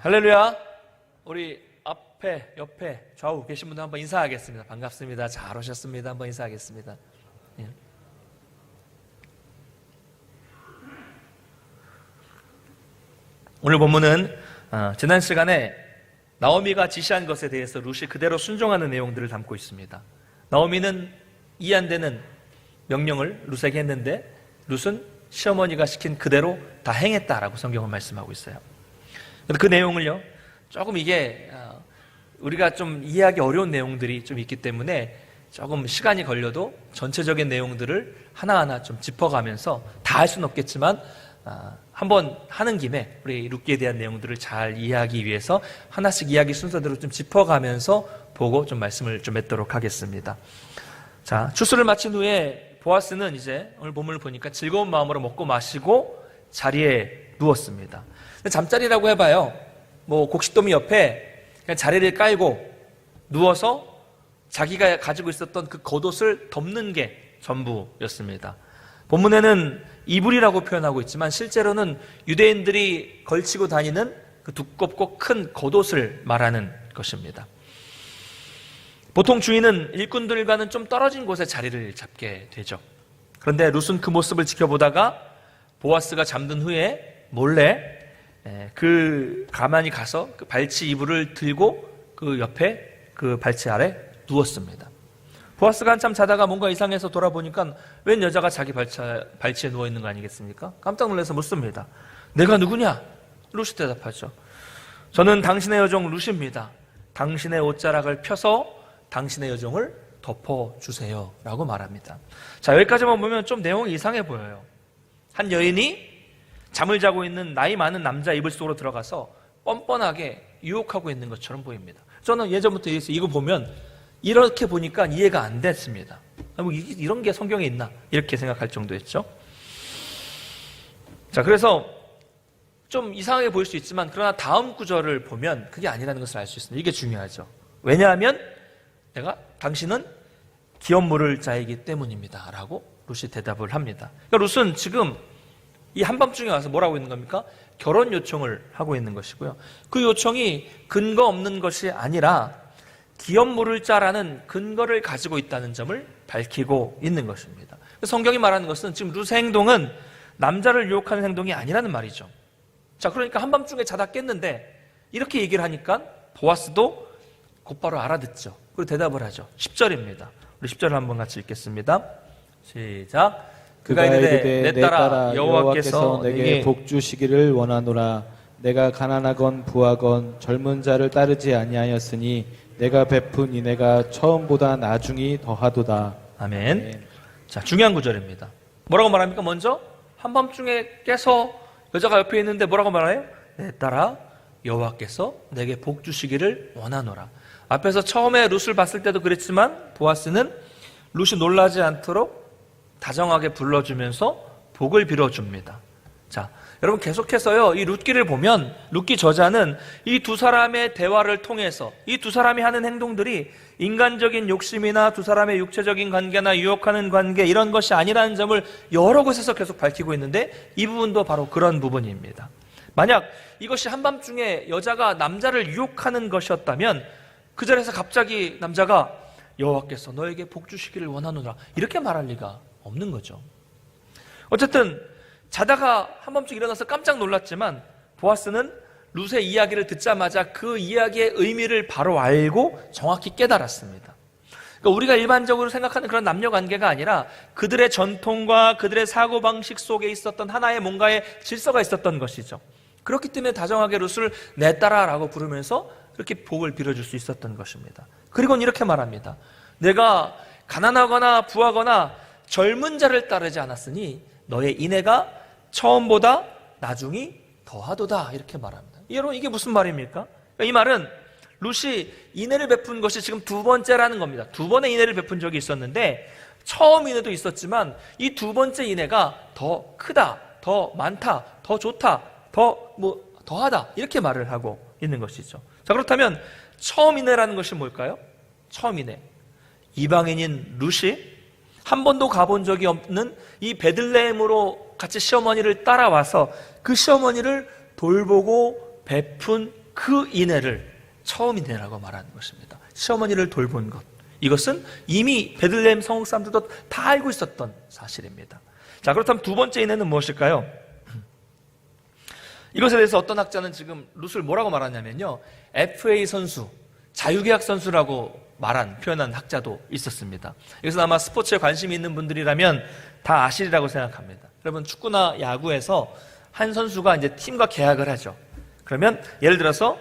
할렐루야. 우리 앞에, 옆에, 좌우 계신 분들 한번 인사하겠습니다. 반갑습니다. 잘 오셨습니다. 한번 인사하겠습니다. 예. 오늘 본문은 지난 시간에 나오미가 지시한 것에 대해서 룻이 그대로 순종하는 내용들을 담고 있습니다. 나오미는 이해 안 되는 명령을 룻에게 했는데 룻은 시어머니가 시킨 그대로 다 행했다라고 성경은 말씀하고 있어요. 그 내용을요, 조금 이게 우리가 좀 이해하기 어려운 내용들이 좀 있기 때문에 조금 시간이 걸려도 전체적인 내용들을 하나하나 좀 짚어가면서 다 할 수는 없겠지만 한번 하는 김에 우리 룻기에 대한 내용들을 잘 이해하기 위해서 하나씩 이야기 순서대로 좀 짚어가면서 보고 좀 말씀을 좀 맺도록 하겠습니다. 자, 추수를 마친 후에 보아스는 이제 오늘 본문을 보니까 즐거운 마음으로 먹고 마시고 자리에 누웠습니다. 잠자리라고 해봐요. 뭐 곡식더미 옆에 그냥 자리를 깔고 누워서 자기가 가지고 있었던 그 겉옷을 덮는 게 전부였습니다. 본문에는 이불이라고 표현하고 있지만 실제로는 유대인들이 걸치고 다니는 그 두껍고 큰 겉옷을 말하는 것입니다. 보통 주인은 일꾼들과는 좀 떨어진 곳에 자리를 잡게 되죠. 그런데 룻은 그 모습을 지켜보다가 보아스가 잠든 후에 몰래 가만히 가서 그 발치 이불을 들고 그 옆에 그 발치 아래 누웠습니다. 보아스가 한참 자다가 뭔가 이상해서 돌아보니까 웬 여자가 자기 발치에 누워있는 거 아니겠습니까? 깜짝 놀라서 묻습니다. 내가 누구냐? 룻이 대답하죠. 저는 당신의 여종 룻입니다. 당신의 옷자락을 펴서 당신의 여종을 덮어주세요 라고 말합니다. 자, 여기까지만 보면 좀 내용이 이상해 보여요. 한 여인이 잠을 자고 있는 나이 많은 남자 이불 속으로 들어가서 뻔뻔하게 유혹하고 있는 것처럼 보입니다. 저는 예전부터 이거 보면 이렇게 보니까 이해가 안 됐습니다. 뭐 이런 게 성경에 있나 이렇게 생각할 정도였죠. 자, 그래서 좀 이상하게 보일 수 있지만 그러나 다음 구절을 보면 그게 아니라는 것을 알 수 있습니다. 이게 중요하죠. 왜냐하면 당신은 기업 물을 자이기 때문입니다 라고 룻이 대답을 합니다. 그러니까 룻은 지금 이 한밤중에 와서 뭐라고 있는 겁니까? 결혼 요청을 하고 있는 것이고요. 그 요청이 근거 없는 것이 아니라 기업 물을 자라는 근거를 가지고 있다는 점을 밝히고 있는 것입니다. 성경이 말하는 것은 지금 룻의 행동은 남자를 유혹하는 행동이 아니라는 말이죠. 자, 그러니까 한밤중에 자다 깼는데 이렇게 얘기를 하니까 보아스도 곧바로 알아듣죠. 그리고 대답을 하죠. 10절입니다. 우리 10절을 한번 같이 읽겠습니다. 시작. 그가 이르되 내 딸아 여호와께서 내게 복 주시기를 원하노라. 내가 가난하건 부하건 젊은 자를 따르지 아니하였으니 내가 베푼 이내가 처음보다 나중이 더하도다. 아멘. 네. 자, 중요한 구절입니다. 뭐라고 말합니까? 먼저 한밤중에 깨서 여자가 옆에 있는데 뭐라고 말해요? 내 딸아 여호와께서 내게 복 주시기를 원하노라. 앞에서 처음에 룻을 봤을 때도 그랬지만 보아스는 룻이 놀라지 않도록 다정하게 불러주면서 복을 빌어줍니다. 자, 여러분 계속해서요, 이 룻기를 보면 룻기 저자는 이 두 사람의 대화를 통해서 이 두 사람이 하는 행동들이 인간적인 욕심이나 두 사람의 육체적인 관계나 유혹하는 관계 이런 것이 아니라는 점을 여러 곳에서 계속 밝히고 있는데 이 부분도 바로 그런 부분입니다. 만약 이것이 한밤중에 여자가 남자를 유혹하는 것이었다면 그 자리에서 갑자기 남자가 여호와께서 너에게 복 주시기를 원하노라 이렇게 말할 리가 없는 거죠. 어쨌든 자다가 한밤중 일어나서 깜짝 놀랐지만 보아스는 룻의 이야기를 듣자마자 그 이야기의 의미를 바로 알고 정확히 깨달았습니다. 그러니까 우리가 일반적으로 생각하는 그런 남녀 관계가 아니라 그들의 전통과 그들의 사고방식 속에 있었던 하나의 뭔가의 질서가 있었던 것이죠. 그렇기 때문에 다정하게 룻을 내 딸아라고 부르면서 그렇게 복을 빌어줄 수 있었던 것입니다. 그리고는 이렇게 말합니다. 내가 가난하거나 부하거나 젊은 자를 따르지 않았으니 너의 인애가 처음보다 나중이 더하도다 이렇게 말합니다. 여러분 이게 무슨 말입니까? 이 말은 룻이 인애를 베푼 것이 지금 두 번째라는 겁니다. 두 번의 인애를 베푼 적이 있었는데 처음 인애도 있었지만 이 두 번째 인애가 더 크다, 더 많다, 더 좋다, 더하다 이렇게 말을 하고 있는 것이죠. 자, 그렇다면 처음 인애라는 것이 뭘까요? 처음 인애, 이방인인 룻이 한 번도 가본 적이 없는 이 베들레헴으로 같이 시어머니를 따라와서 그 시어머니를 돌보고 베푼 그 인애를 처음 인애라고 말하는 것입니다. 시어머니를 돌본 것. 이것은 이미 베들레헴 성읍 사람들도 다 알고 있었던 사실입니다. 자, 그렇다면 두 번째 인애는 무엇일까요? 이것에 대해서 어떤 학자는 지금 룻을 뭐라고 말하냐면요, FA 선수, 자유계약 선수라고 표현한 학자도 있었습니다. 이것은 아마 스포츠에 관심이 있는 분들이라면 다 아시리라고 생각합니다. 여러분, 축구나 야구에서 한 선수가 이제 팀과 계약을 하죠. 그러면 예를 들어서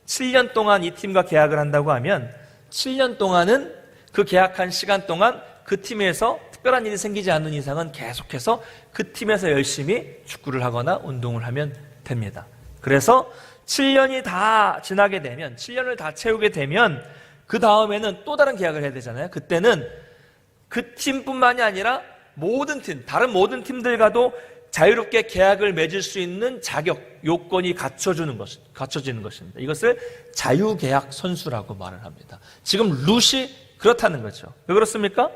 7년 동안 이 팀과 계약을 한다고 하면 7년 동안은 그 계약한 시간 동안 그 팀에서 특별한 일이 생기지 않는 이상은 계속해서 그 팀에서 열심히 축구를 하거나 운동을 하면 됩니다. 그래서 7년이 다 지나게 되면, 7년을 다 채우게 되면 그 다음에는 또 다른 계약을 해야 되잖아요. 그때는 그 팀뿐만이 아니라 모든 팀, 다른 모든 팀들과도 자유롭게 계약을 맺을 수 있는 자격, 요건이 갖춰지는 것입니다. 이것을 자유계약 선수라고 말을 합니다. 지금 룻이 그렇다는 거죠. 왜 그렇습니까?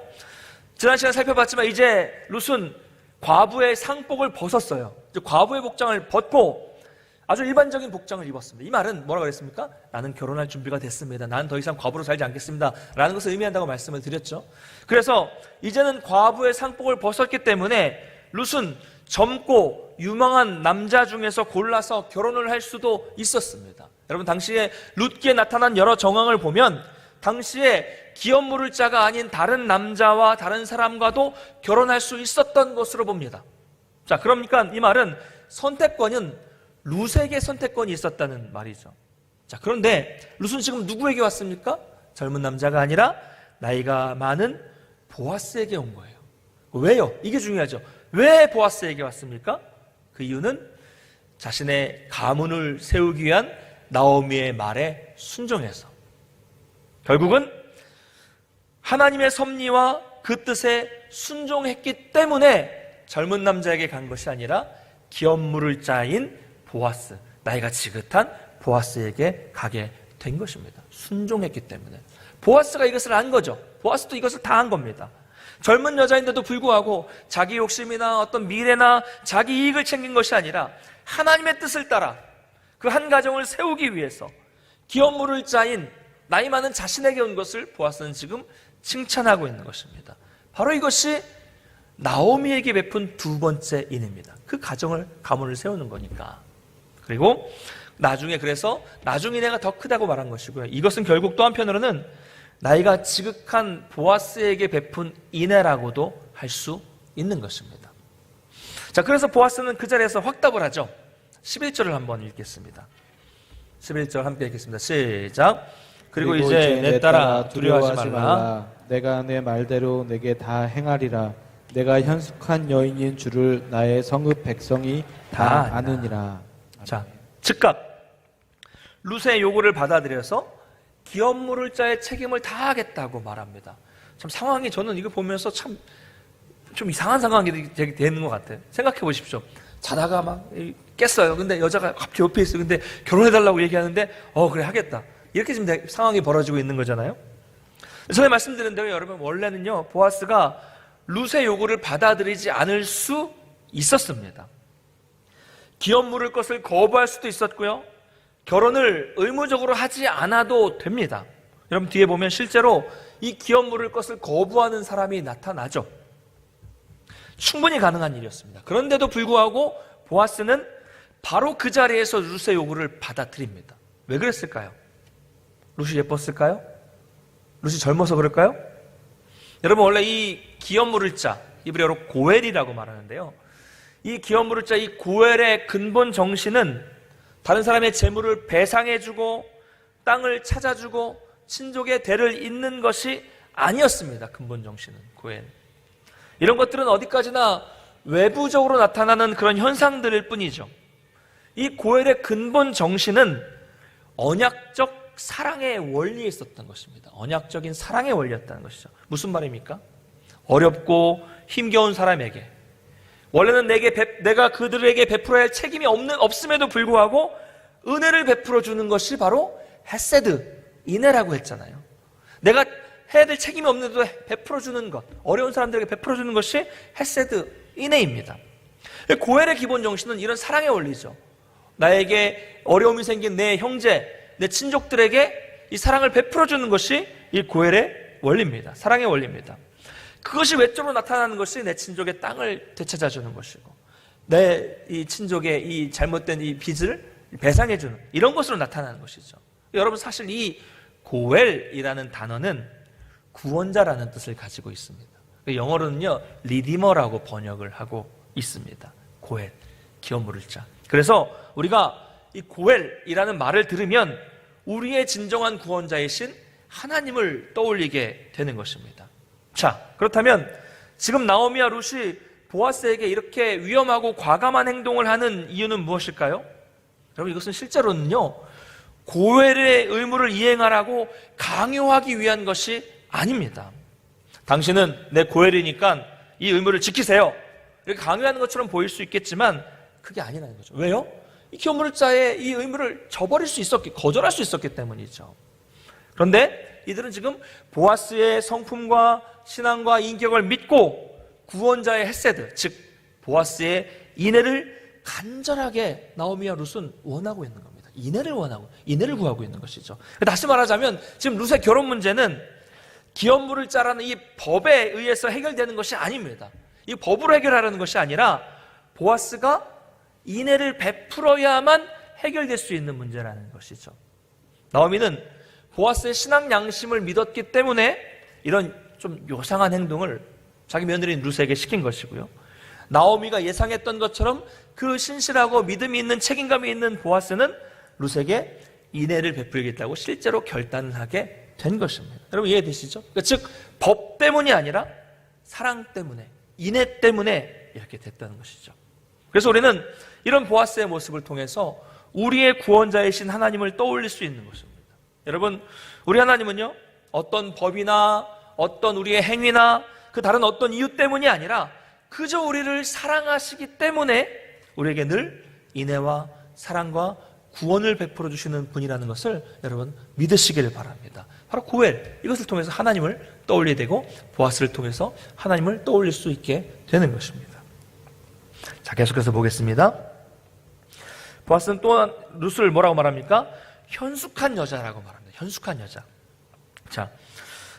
지난 시간에 살펴봤지만 이제 룻은 과부의 상복을 벗었어요. 이제 과부의 복장을 벗고 아주 일반적인 복장을 입었습니다. 이 말은 뭐라고 그랬습니까? 나는 결혼할 준비가 됐습니다. 나는 더 이상 과부로 살지 않겠습니다. 라는 것을 의미한다고 말씀을 드렸죠. 그래서 이제는 과부의 상복을 벗었기 때문에 룻은 젊고 유망한 남자 중에서 골라서 결혼을 할 수도 있었습니다. 여러분, 당시에 룻기에 나타난 여러 정황을 보면 당시에 기업 물을 자가 아닌 다른 남자와 다른 사람과도 결혼할 수 있었던 것으로 봅니다. 자, 그러니까 이 말은 선택권은 룻에게 선택권이 있었다는 말이죠. 자, 그런데 룻은 지금 누구에게 왔습니까? 젊은 남자가 아니라 나이가 많은 보아스에게 온 거예요. 왜요? 이게 중요하죠. 왜 보아스에게 왔습니까? 그 이유는 자신의 가문을 세우기 위한 나오미의 말에 순종해서, 결국은 하나님의 섭리와 그 뜻에 순종했기 때문에 젊은 남자에게 간 것이 아니라 기업 물을 자인 보아스, 나이가 지긋한 보아스에게 가게 된 것입니다. 순종했기 때문에. 보아스가 이것을 안 거죠. 보아스도 이것을 다 한 겁니다. 젊은 여자인데도 불구하고 자기 욕심이나 어떤 미래나 자기 이익을 챙긴 것이 아니라 하나님의 뜻을 따라 그 한 가정을 세우기 위해서 기업 물을 자인 나이 많은 자신에게 온 것을 보아스는 지금 칭찬하고 있는 것입니다. 바로 이것이 나오미에게 베푼 두 번째 인입니다. 그 가문을 세우는 거니까. 그리고 그래서 나중 인애가 더 크다고 말한 것이고요. 이것은 결국 또 한편으로는 나이가 지극한 보아스에게 베푼 인애라고도 할 수 있는 것입니다. 자, 그래서 보아스는 그 자리에서 확답을 하죠. 11절을 한번 읽겠습니다. 11절 함께 읽겠습니다. 시작. 그리고 이제 내 딸아 두려워하지 말라. 내가 내 말대로 내게 다 행하리라. 내가 현숙한 여인인 줄을 나의 성읍 백성이 다 아느니라. 자, 즉각 룻의 요구를 받아들여서 기업 물을 자의 책임을 다하겠다고 말합니다. 참 상황이, 저는 이거 보면서 참 좀 이상한 상황이 되는 것 같아요. 생각해 보십시오. 자다가 막 깼어요. 근데 여자가 갑자기 옆에 있어요. 근데 결혼해달라고 얘기하는데 그래 하겠다. 이렇게 지금 상황이 벌어지고 있는 거잖아요. 전에 말씀드린 대로 여러분, 원래는요 보아스가 룻의 요구를 받아들이지 않을 수 있었습니다. 기업 물을 것을 거부할 수도 있었고요, 결혼을 의무적으로 하지 않아도 됩니다. 여러분, 뒤에 보면 실제로 이 기업 물을 것을 거부하는 사람이 나타나죠. 충분히 가능한 일이었습니다. 그런데도 불구하고 보아스는 바로 그 자리에서 룻의 요구를 받아들입니다. 왜 그랬을까요? 룻이 예뻤을까요? 룻이 젊어서 그럴까요? 여러분, 원래 이 기업 물을 자, 히브리어로 고엘이라고 말하는데요, 이 기업 물을 자, 이 고엘의 근본 정신은 다른 사람의 재물을 배상해주고 땅을 찾아주고 친족의 대를 잇는 것이 아니었습니다. 근본 정신은, 고엘. 이런 것들은 어디까지나 외부적으로 나타나는 그런 현상들일 뿐이죠. 이 고엘의 근본 정신은 언약적 사랑의 원리에 있었던 것입니다. 언약적인 사랑의 원리였다는 것이죠. 무슨 말입니까? 어렵고 힘겨운 사람에게, 원래는 내가 그들에게 베풀어야 할 책임이 없음에도 불구하고 은혜를 베풀어 주는 것이 바로 헤세드, 인애라고 했잖아요. 내가 해야 될 책임이 없는데도 베풀어 주는 것, 어려운 사람들에게 베풀어 주는 것이 헤세드, 인애입니다. 고엘의 기본 정신은 이런 사랑의 원리죠. 나에게 어려움이 생긴 내 형제, 내 친족들에게 이 사랑을 베풀어주는 것이 이 고엘의 원리입니다. 사랑의 원리입니다. 그것이 외적으로 나타나는 것이 내 친족의 땅을 되찾아주는 것이고, 내 이 친족의 이 잘못된 이 빚을 배상해주는 이런 것으로 나타나는 것이죠. 여러분, 사실 이 고엘이라는 단어는 구원자라는 뜻을 가지고 있습니다. 영어로는요, 리디머라고 번역을 하고 있습니다. 고엘, 기업 물을 자. 그래서 우리가 이 고엘이라는 말을 들으면 우리의 진정한 구원자이신 하나님을 떠올리게 되는 것입니다. 자, 그렇다면 지금 나오미와 룻이 보아스에게 이렇게 위험하고 과감한 행동을 하는 이유는 무엇일까요? 여러분, 이것은 실제로는요, 고엘의 의무를 이행하라고 강요하기 위한 것이 아닙니다. 당신은 내 고엘이니까 이 의무를 지키세요, 이렇게 강요하는 것처럼 보일 수 있겠지만 그게 아니라는 거죠. 왜요? 이 기업 물을 자의 이 의무를 저버릴 수 있었기, 거절할 수 있었기 때문이죠. 그런데 이들은 지금 보아스의 성품과 신앙과 인격을 믿고 구원자의 헤세드, 즉 보아스의 인애를 간절하게 나오미와 룻은 원하고 있는 겁니다. 인애를 구하고 있는 것이죠. 다시 말하자면 지금 룻의 결혼 문제는 기업 물을 자라는 이 법에 의해서 해결되는 것이 아닙니다. 이 법으로 해결하려는 것이 아니라 보아스가 인애를 베풀어야만 해결될 수 있는 문제라는 것이죠. 나오미는 보아스의 신앙 양심을 믿었기 때문에 이런 좀 요상한 행동을 자기 며느리인 룻에게 시킨 것이고요. 나오미가 예상했던 것처럼 그 신실하고 믿음이 있는 책임감이 있는 보아스는 룻에게 인애를 베풀겠다고 실제로 결단을 하게 된 것입니다. 여러분, 이해되시죠? 그러니까 즉 법 때문이 아니라 사랑 때문에, 인애 때문에 이렇게 됐다는 것이죠. 그래서 우리는 이런 보아스의 모습을 통해서 우리의 구원자이신 하나님을 떠올릴 수 있는 것입니다. 여러분, 우리 하나님은요, 어떤 법이나 어떤 우리의 행위나 그 다른 어떤 이유 때문이 아니라 그저 우리를 사랑하시기 때문에 우리에게 늘 인애와 사랑과 구원을 베풀어 주시는 분이라는 것을 여러분 믿으시길 바랍니다. 바로 고엘, 이것을 통해서 하나님을 떠올리게 되고 보아스를 통해서 하나님을 떠올릴 수 있게 되는 것입니다. 자, 계속해서 보겠습니다. 보아스는 또한 룻을 뭐라고 말합니까? 현숙한 여자라고 말합니다. 현숙한 여자. 자,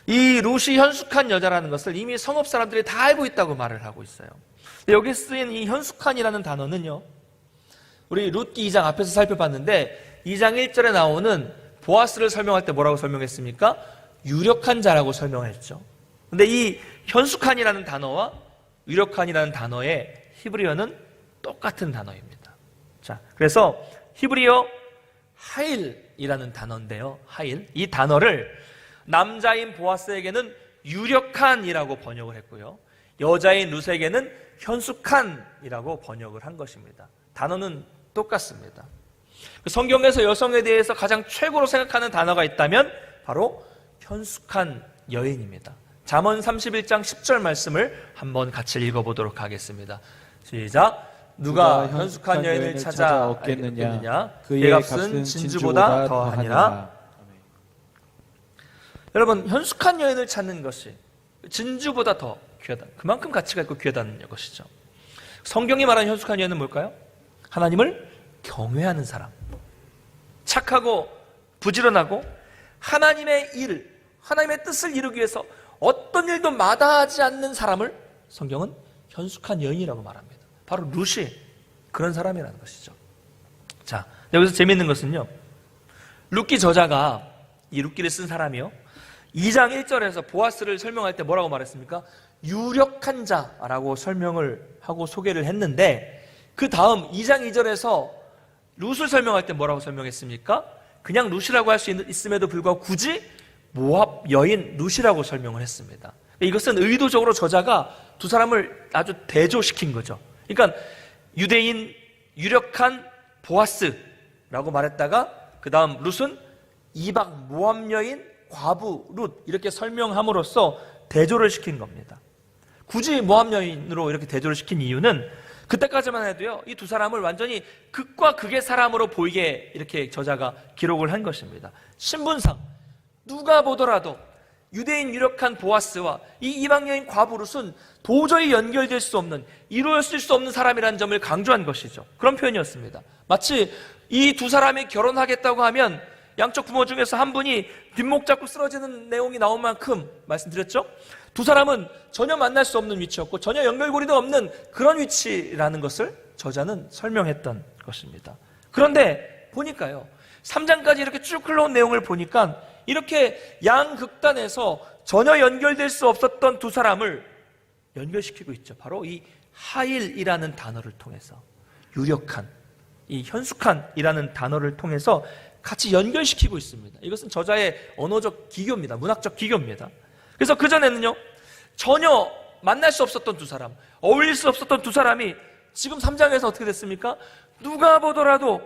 이 룻이 현숙한 여자라는 것을 이미 성읍 사람들이 다 알고 있다고 말을 하고 있어요. 여기 쓰인 이 현숙한이라는 단어는요, 우리 룻 2장 앞에서 살펴봤는데 2장 1절에 나오는 보아스를 설명할 때 뭐라고 설명했습니까? 유력한 자라고 설명했죠. 근데 이 현숙한이라는 단어와 유력한이라는 단어의 히브리어는 똑같은 단어입니다. 자, 그래서 히브리어 하일이라는 단어인데요. 하일. 이 단어를 남자인 보아스에게는 유력한이라고 번역을 했고요. 여자인 룻에게는 현숙한이라고 번역을 한 것입니다. 단어는 똑같습니다. 성경에서 여성에 대해서 가장 최고로 생각하는 단어가 있다면 바로 현숙한 여인입니다. 잠언 31장 10절 말씀을 한번 같이 읽어보도록 하겠습니다. 시작. 누가 현숙한 여인을 찾아 얻겠느냐? 그의 값은 진주보다 더하니라. 여러분, 현숙한 여인을 찾는 것이 진주보다 더 귀하다. 그만큼 가치가 있고 귀하다는 것이죠. 성경이 말하는 현숙한 여인은 뭘까요? 하나님을 경외하는 사람, 착하고 부지런하고 하나님의 일, 하나님의 뜻을 이루기 위해서 어떤 일도 마다하지 않는 사람을 성경은 현숙한 여인이라고 말합니다. 바로 룻이 그런 사람이라는 것이죠. 자, 여기서 재미있는 것은요, 룻기 저자가 이 룻기를 쓴 사람이요, 2장 1절에서 보아스를 설명할 때 뭐라고 말했습니까? 유력한 자라고 설명을 하고 소개를 했는데, 그 다음 2장 2절에서 룻을 설명할 때 뭐라고 설명했습니까? 그냥 룻이라고 할 수 있음에도 불구하고 굳이 모압 여인 룻이라고 설명을 했습니다. 이것은 의도적으로 저자가 두 사람을 아주 대조시킨 거죠. 그러니까 유대인 유력한 보아스라고 말했다가 그 다음 룻은 이방 모압 여인 과부 룻 이렇게 설명함으로써 대조를 시킨 겁니다. 굳이 모압 여인으로 이렇게 대조를 시킨 이유는 그때까지만 해도요, 이 두 사람을 완전히 극과 극의 사람으로 보이게 이렇게 저자가 기록을 한 것입니다. 신분상 누가 보더라도 유대인 유력한 보아스와 이 이방 여인 과부 룻은 도저히 연결될 수 없는, 이루어질 수 없는 사람이라는 점을 강조한 것이죠. 그런 표현이었습니다. 마치 이 두 사람이 결혼하겠다고 하면 양쪽 부모 중에서 한 분이 뒷목 잡고 쓰러지는 내용이 나온 만큼 말씀드렸죠. 두 사람은 전혀 만날 수 없는 위치였고 전혀 연결고리도 없는 그런 위치라는 것을 저자는 설명했던 것입니다. 그런데 보니까요, 3장까지 이렇게 쭉 흘러온 내용을 보니까 이렇게 양극단에서 전혀 연결될 수 없었던 두 사람을 연결시키고 있죠. 바로 이 하일이라는 단어를 통해서, 유력한, 이 현숙한이라는 단어를 통해서 같이 연결시키고 있습니다. 이것은 저자의 언어적 기교입니다. 문학적 기교입니다. 그래서 그전에는요, 전혀 만날 수 없었던 두 사람, 어울릴 수 없었던 두 사람이 지금 3장에서 어떻게 됐습니까? 누가 보더라도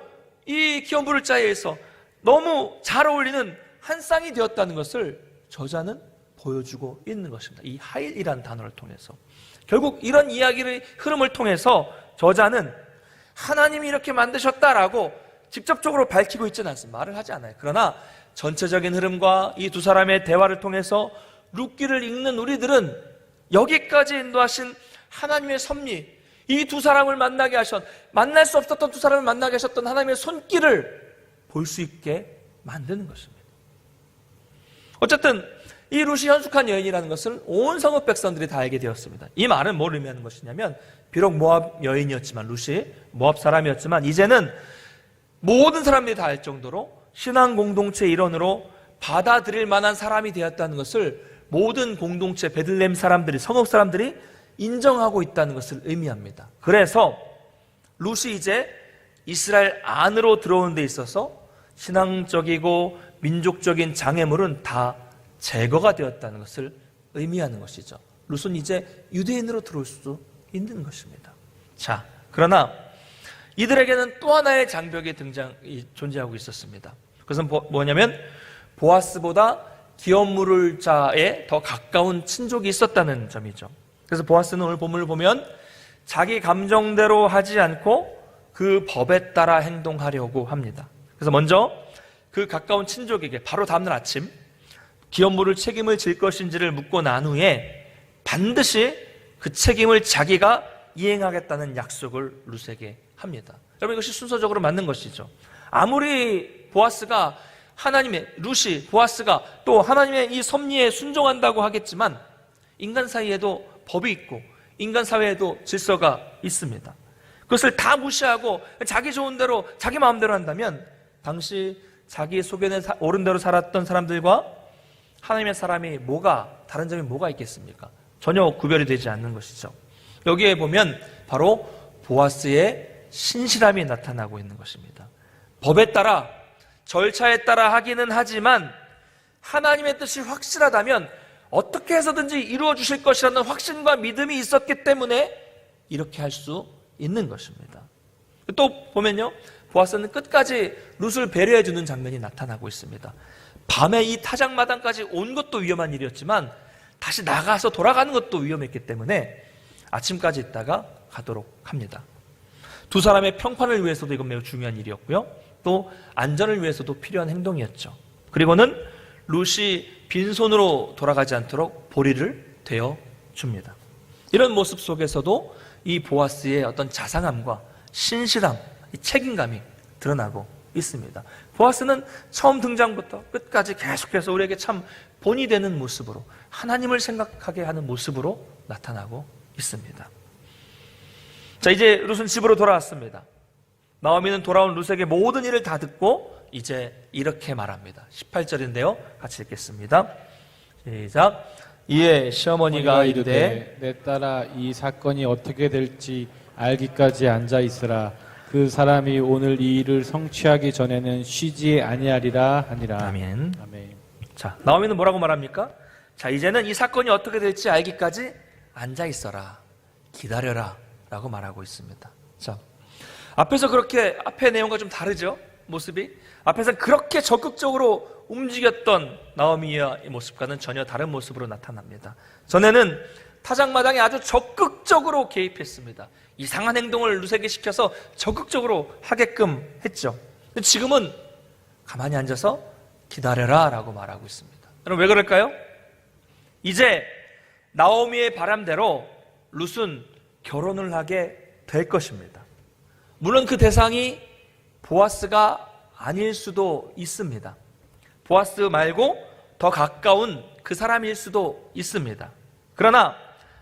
이 기업부를 자에서 너무 잘 어울리는 한 쌍이 되었다는 것을 저자는 보여주고 있는 것입니다. 이 하일이라는 단어를 통해서. 결국 이런 이야기의 흐름을 통해서 저자는 하나님이 이렇게 만드셨다라고 직접적으로 밝히고 있지는 않습니다. 말을 하지 않아요. 그러나 전체적인 흐름과 이 두 사람의 대화를 통해서 룻기를 읽는 우리들은 여기까지 인도하신 하나님의 섭리, 이 두 사람을 만나게 하셨, 만날 수 없었던 두 사람을 만나게 하셨던 하나님의 손길을 볼 수 있게 만드는 것입니다. 어쨌든 이 룻이 현숙한 여인이라는 것을 온 성읍 백성들이 다 알게 되었습니다. 이 말은 뭘 의미하는 것이냐면, 비록 모압 여인이었지만, 룻이 모압 사람이었지만 이제는 모든 사람들이 다 알 정도로 신앙 공동체 일원으로 받아들일 만한 사람이 되었다는 것을 모든 공동체 베들레헴 사람들이, 성읍 사람들이 인정하고 있다는 것을 의미합니다. 그래서 룻이 이제 이스라엘 안으로 들어오는 데 있어서 신앙적이고 민족적인 장애물은 다 제거가 되었다는 것을 의미하는 것이죠. 룻은 이제 유대인으로 들어올 수 있는 것입니다. 자, 그러나 이들에게는 또 하나의 장벽이 존재하고 있었습니다. 그것은 뭐냐면 보아스보다 기업 물을 자에 더 가까운 친족이 있었다는 점이죠. 그래서 보아스는 오늘 본문을 보면 자기 감정대로 하지 않고 그 법에 따라 행동하려고 합니다. 그래서 먼저 그 가까운 친족에게 바로 다음날 아침 기업 물을 책임을 질 것인지를 묻고 난 후에 반드시 그 책임을 자기가 이행하겠다는 약속을 룻에게 합니다. 여러분, 이것이 순서적으로 맞는 것이죠. 아무리 보아스가 룻이 보아스가 또 하나님의 이 섭리에 순종한다고 하겠지만 인간 사이에도 법이 있고 인간 사회에도 질서가 있습니다. 그것을 다 무시하고 자기 좋은 대로 자기 마음대로 한다면 당시 자기 소견에 옳은 대로 살았던 사람들과 하나님의 사람이 다른 점이 뭐가 있겠습니까? 전혀 구별이 되지 않는 것이죠. 여기에 보면 바로 보아스의 신실함이 나타나고 있는 것입니다. 법에 따라 절차에 따라 하기는 하지만 하나님의 뜻이 확실하다면 어떻게 해서든지 이루어 주실 것이라는 확신과 믿음이 있었기 때문에 이렇게 할 수 있는 것입니다. 또 보면요, 보아스는 끝까지 룻을 배려해 주는 장면이 나타나고 있습니다. 밤에 이 타작마당까지 온 것도 위험한 일이었지만 다시 나가서 돌아가는 것도 위험했기 때문에 아침까지 있다가 가도록 합니다. 두 사람의 평판을 위해서도 이건 매우 중요한 일이었고요, 또 안전을 위해서도 필요한 행동이었죠. 그리고는 룻이 빈손으로 돌아가지 않도록 보리를 되어 줍니다. 이런 모습 속에서도 이 보아스의 어떤 자상함과 신실함, 이 책임감이 드러나고 있습니다. 보아스는 처음 등장부터 끝까지 계속해서 우리에게 참 본이 되는 모습으로, 하나님을 생각하게 하는 모습으로 나타나고 있습니다. 자, 이제 룻은 집으로 돌아왔습니다. 나오미는 돌아온 룻에게 모든 일을 다 듣고 이제 이렇게 말합니다. 18절인데요. 같이 읽겠습니다. 시작. 이에 시어머니가 이르되 내 딸아, 이 사건이 어떻게 될지 알기까지 앉아 있으라. 그 사람이 오늘 이 일을 성취하기 전에는 쉬지 아니하리라 하니라. 아멘. 아멘. 자, 나오미는 뭐라고 말합니까? 자, 이제는 이 사건이 어떻게 될지 알기까지 앉아 있어라, 기다려라 라고 말하고 있습니다. 자, 앞의 내용과 좀 다르죠? 모습이. 앞에서는 그렇게 적극적으로 움직였던 나오미의 모습과는 전혀 다른 모습으로 나타납니다. 전에는 타작마당에 아주 적극적으로 개입했습니다. 이상한 행동을 룻에게 시켜서 적극적으로 하게끔 했죠. 근데 지금은 가만히 앉아서 기다려라 라고 말하고 있습니다. 여러분, 왜 그럴까요? 이제 나오미의 바람대로 룻은 결혼을 하게 될 것입니다. 물론 그 대상이 보아스가 아닐 수도 있습니다. 보아스 말고 더 가까운 그 사람일 수도 있습니다. 그러나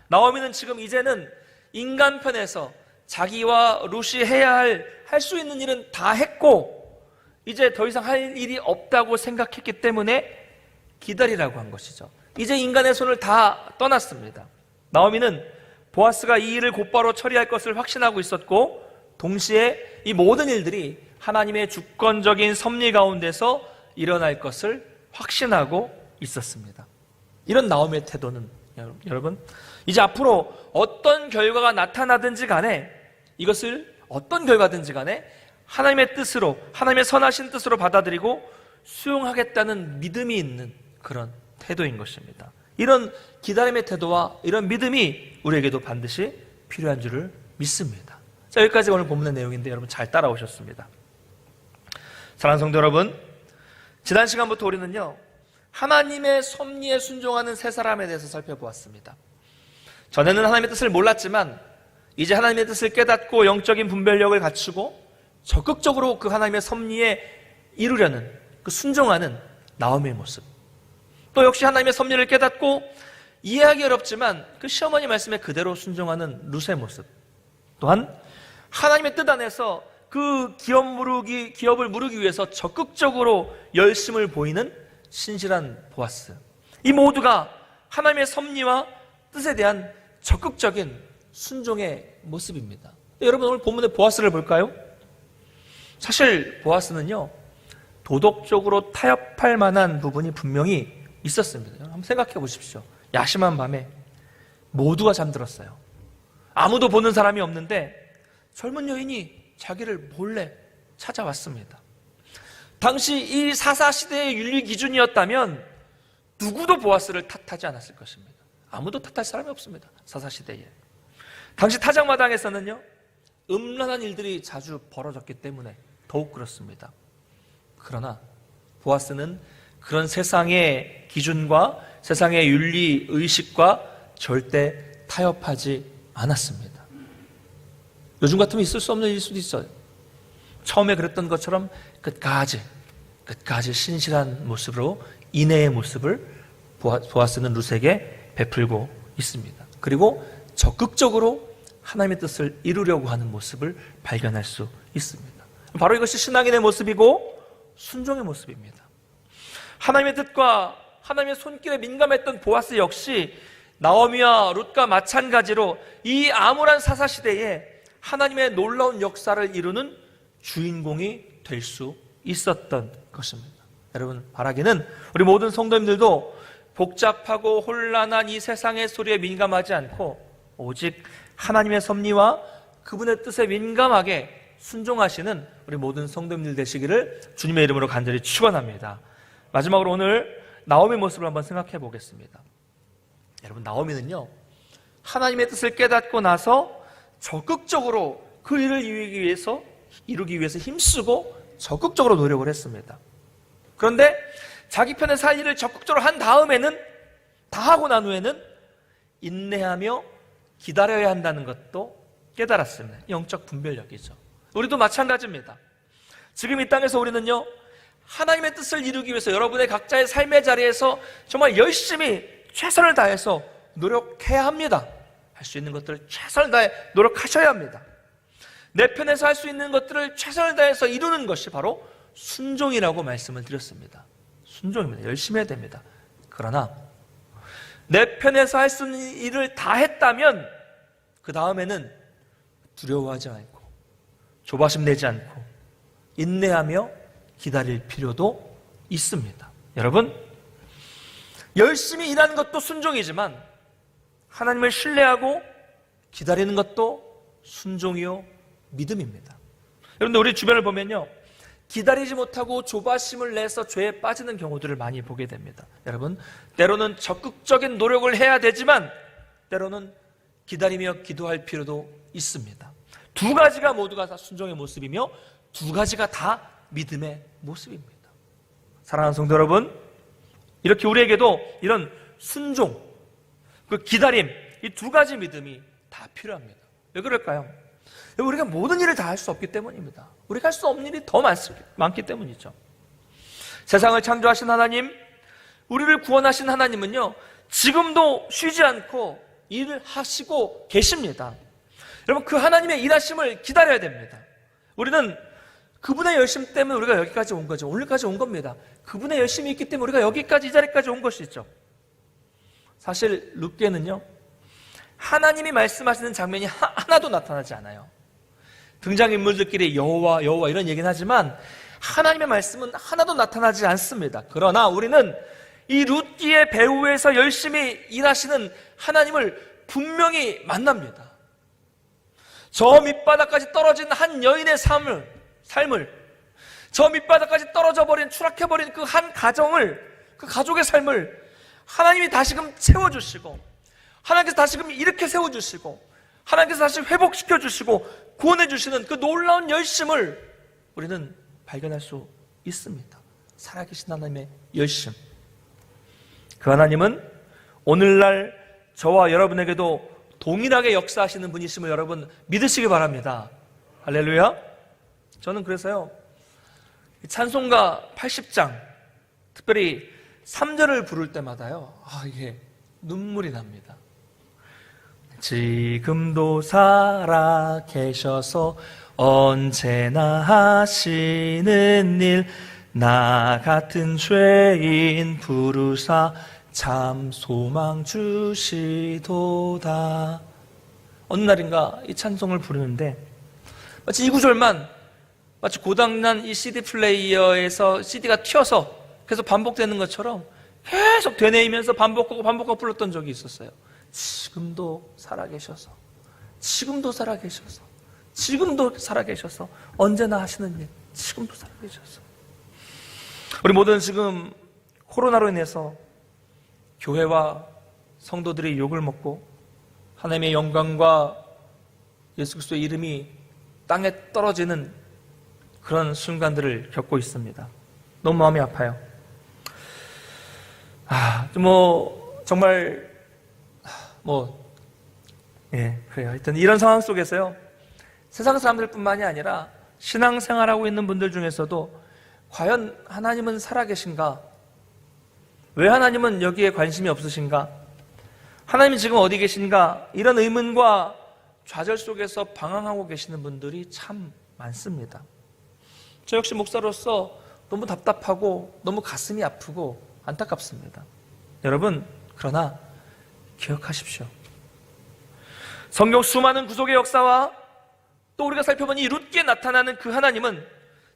나오미는 지금 이제는 인간편에서 자기와 룻이 해야 할 수 있는 일은 다 했고 이제 더 이상 할 일이 없다고 생각했기 때문에 기다리라고 한 것이죠. 이제 인간의 손을 다 떠났습니다. 나오미는 보아스가 이 일을 곧바로 처리할 것을 확신하고 있었고 동시에 이 모든 일들이 하나님의 주권적인 섭리 가운데서 일어날 것을 확신하고 있었습니다. 이런 나오미의 태도는 여러분 이제 앞으로 어떤 결과가 나타나든지 간에 이것을 어떤 결과든지 간에 하나님의 뜻으로 하나님의 선하신 뜻으로 받아들이고 수용하겠다는 믿음이 있는 그런 태도인 것입니다. 이런 기다림의 태도와 이런 믿음이 우리에게도 반드시 필요한 줄을 믿습니다. 자, 여기까지 오늘 본문의 내용인데 여러분 잘 따라오셨습니다. 사랑하는 성도 여러분, 지난 시간부터 우리는요 하나님의 섭리에 순종하는 세 사람에 대해서 살펴보았습니다. 전에는 하나님의 뜻을 몰랐지만 이제 하나님의 뜻을 깨닫고 영적인 분별력을 갖추고 적극적으로 그 하나님의 섭리에 이루려는 그 순종하는 나오미의 모습, 또 역시 하나님의 섭리를 깨닫고 이해하기 어렵지만 그 시어머니 말씀에 그대로 순종하는 룻의 모습, 또한 하나님의 뜻 안에서 그 기업을 무르기 위해서 적극적으로 열심을 보이는 신실한 보아스, 이 모두가 하나님의 섭리와 뜻에 대한 적극적인 순종의 모습입니다. 여러분 오늘 본문의 보아스를 볼까요? 사실 보아스는요 도덕적으로 타협할 만한 부분이 분명히 있었습니다. 한번 생각해 보십시오. 야심한 밤에 모두가 잠들었어요. 아무도 보는 사람이 없는데 젊은 여인이 자기를 몰래 찾아왔습니다. 당시 이 사사시대의 윤리 기준이었다면 누구도 보아스를 탓하지 않았을 것입니다. 아무도 탓할 사람이 없습니다. 사사시대에. 당시 타작마당에서는요 음란한 일들이 자주 벌어졌기 때문에 더욱 그렇습니다. 그러나 보아스는 그런 세상의 기준과 세상의 윤리 의식과 절대 타협하지 않았습니다. 요즘 같으면 있을 수 없는 일일 수도 있어요. 처음에 그랬던 것처럼 끝까지 신실한 모습으로 인애의 모습을 보아스는 룻에게 베풀고 있습니다. 그리고 적극적으로 하나님의 뜻을 이루려고 하는 모습을 발견할 수 있습니다. 바로 이것이 신앙인의 모습이고 순종의 모습입니다. 하나님의 뜻과 하나님의 손길에 민감했던 보아스 역시 나오미와 룻과 마찬가지로 이 암울한 사사시대에 하나님의 놀라운 역사를 이루는 주인공이 될 수 있었던 것입니다. 여러분 바라기는 우리 모든 성도님들도 복잡하고 혼란한 이 세상의 소리에 민감하지 않고 오직 하나님의 섭리와 그분의 뜻에 민감하게 순종하시는 우리 모든 성도님들 되시기를 주님의 이름으로 간절히 축원합니다. 마지막으로 오늘 나오미의 모습을 한번 생각해 보겠습니다. 여러분 나오미는요 하나님의 뜻을 깨닫고 나서 적극적으로 그 일을 이루기 위해서 힘쓰고 적극적으로 노력을 했습니다. 그런데 자기 편에 살 일을 적극적으로 한 다음에는 다 하고 난 후에는 인내하며 기다려야 한다는 것도 깨달았습니다. 영적 분별력이죠. 우리도 마찬가지입니다. 지금 이 땅에서 우리는요 하나님의 뜻을 이루기 위해서 여러분의 각자의 삶의 자리에서 정말 열심히 최선을 다해서 노력해야 합니다. 할 수 있는 것들을 최선을 다해 노력하셔야 합니다. 내 편에서 할 수 있는 것들을 최선을 다해서 이루는 것이 바로 순종이라고 말씀을 드렸습니다. 순종입니다. 열심히 해야 됩니다. 그러나 내 편에서 할 수 있는 일을 다 했다면 그 다음에는 두려워하지 않고 조바심 내지 않고 인내하며 기다릴 필요도 있습니다. 여러분 열심히 일하는 것도 순종이지만 하나님을 신뢰하고 기다리는 것도 순종이요 믿음입니다. 여러분들 우리 주변을 보면요 기다리지 못하고 조바심을 내서 죄에 빠지는 경우들을 많이 보게 됩니다. 여러분 때로는 적극적인 노력을 해야 되지만 때로는 기다리며 기도할 필요도 있습니다. 두 가지가 모두가 다 순종의 모습이며 두 가지가 다 믿음의 모습입니다. 사랑하는 성도 여러분, 이렇게 우리에게도 이런 순종, 그 기다림, 이 두 가지 믿음이 다 필요합니다. 왜 그럴까요? 우리가 모든 일을 다 할 수 없기 때문입니다. 우리가 할 수 없는 일이 더 많기 때문이죠. 세상을 창조하신 하나님, 우리를 구원하신 하나님은요, 지금도 쉬지 않고 일을 하시고 계십니다. 여러분, 그 하나님의 일하심을 기다려야 됩니다. 우리는 그분의 열심 때문에 우리가 여기까지 온 거죠. 오늘까지 온 겁니다. 그분의 열심이 있기 때문에 우리가 여기까지, 이 자리까지 온 것이죠. 사실 룻게는요, 하나님이 말씀하시는 장면이 하나도 나타나지 않아요. 등장인물들끼리 여호와 이런 얘기는 하지만 하나님의 말씀은 하나도 나타나지 않습니다. 그러나 우리는 이 룻기의 배후에서 열심히 일하시는 하나님을 분명히 만납니다. 저 밑바닥까지 떨어진 한 여인의 삶을, 저 밑바닥까지 떨어져 버린, 추락해버린 그 한 가정을, 그 가족의 삶을 하나님이 다시금 채워주시고, 하나님께서 다시금 일으켜 세워주시고, 하나님께서 다시 회복시켜주시고 구원해주시는 그 놀라운 열심을 우리는 발견할 수 있습니다. 살아계신 하나님의 열심. 그 하나님은 오늘날 저와 여러분에게도 동일하게 역사하시는 분이심을 여러분 믿으시기 바랍니다. 할렐루야. 저는 그래서요, 찬송가 80장, 특별히 3절을 부를 때마다요, 이게 눈물이 납니다. 지금도 살아 계셔서 언제나 하시는 일, 나 같은 죄인 부르사 참 소망 주시도다. 어느 날인가 이 찬송을 부르는데 마치 이 구절만 마치 고장난 이 CD 플레이어에서 CD가 튀어서 계속 반복되는 것처럼 계속 되뇌이면서 반복하고 불렀던 적이 있었어요. 지금도 살아계셔서, 지금도 살아계셔서, 지금도 살아계셔서, 언제나 하시는 일, 지금도 살아계셔서. 우리 모두는 지금 코로나로 인해서 교회와 성도들이 욕을 먹고 하나님의 영광과 예수 그리스도의 이름이 땅에 떨어지는 그런 순간들을 겪고 있습니다. 너무 마음이 아파요. 정말 그래요. 하여튼 이런 상황 속에서요, 세상 사람들뿐만이 아니라 신앙생활하고 있는 분들 중에서도 과연 하나님은 살아계신가? 왜 하나님은 여기에 관심이 없으신가? 하나님이 지금 어디 계신가? 이런 의문과 좌절 속에서 방황하고 계시는 분들이 참 많습니다. 저 역시 목사로서 너무 답답하고 너무 가슴이 아프고 안타깝습니다. 여러분, 그러나 기억하십시오. 성경 수많은 구속의 역사와 또 우리가 살펴보니 룻기에 나타나는 그 하나님은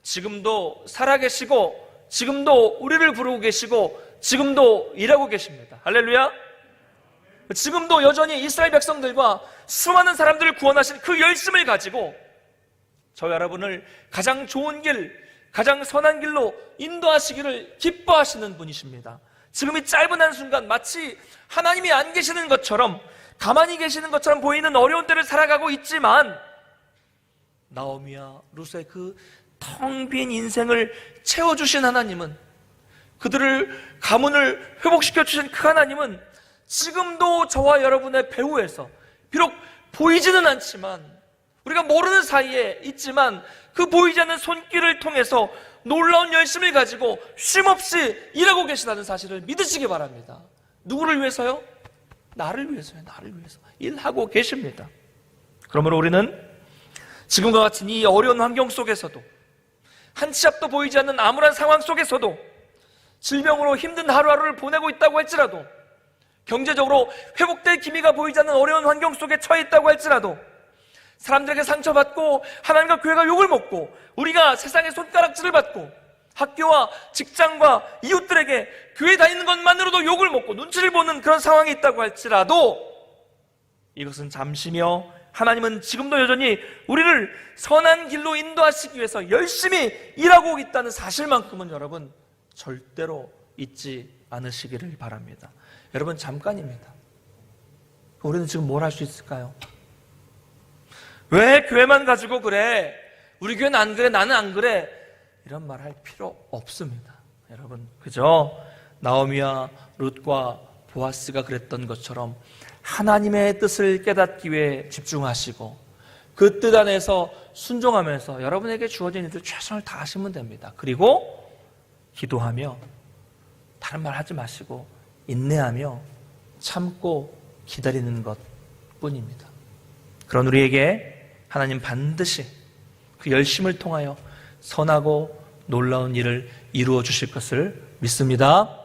지금도 살아계시고, 지금도 우리를 부르고 계시고, 지금도 일하고 계십니다. 할렐루야. 지금도 여전히 이스라엘 백성들과 수많은 사람들을 구원하신 그 열심을 가지고 저와 여러분을 가장 좋은 길, 가장 선한 길로 인도하시기를 기뻐하시는 분이십니다. 지금 이 짧은 한순간 마치 하나님이 안 계시는 것처럼, 가만히 계시는 것처럼 보이는 어려운 때를 살아가고 있지만, 나오미와 룻의 그 텅 빈 인생을 채워주신 하나님은, 그들을 가문을 회복시켜주신 그 하나님은 지금도 저와 여러분의 배후에서, 비록 보이지는 않지만, 우리가 모르는 사이에 있지만 그 보이지 않는 손길을 통해서 놀라운 열심을 가지고 쉼없이 일하고 계시다는 사실을 믿으시기 바랍니다. 누구를 위해서요? 나를 위해서요. 나를 위해서 일하고 계십니다. 그러므로 우리는 지금과 같은 이 어려운 환경 속에서도, 한 치 앞도 보이지 않는 암울한 상황 속에서도, 질병으로 힘든 하루하루를 보내고 있다고 할지라도, 경제적으로 회복될 기미가 보이지 않는 어려운 환경 속에 처해 있다고 할지라도, 사람들에게 상처받고 하나님과 교회가 욕을 먹고 우리가 세상의 손가락질을 받고 학교와 직장과 이웃들에게 교회 다니는 것만으로도 욕을 먹고 눈치를 보는 그런 상황이 있다고 할지라도, 이것은 잠시며 하나님은 지금도 여전히 우리를 선한 길로 인도하시기 위해서 열심히 일하고 있다는 사실만큼은 여러분 절대로 잊지 않으시기를 바랍니다. 여러분, 잠깐입니다. 우리는 지금 뭘 할 수 있을까요? 왜 교회만 가지고 그래? 우리 교회는 안 그래? 나는 안 그래? 이런 말 할 필요 없습니다. 여러분, 그죠? 나오미와 룻과 보아스가 그랬던 것처럼 하나님의 뜻을 깨닫기 위해 집중하시고 그 뜻 안에서 순종하면서 여러분에게 주어진 일들 최선을 다하시면 됩니다. 그리고 기도하며 다른 말 하지 마시고 인내하며 참고 기다리는 것뿐입니다. 그런 우리에게 하나님 반드시 그 열심을 통하여 선하고 놀라운 일을 이루어 주실 것을 믿습니다.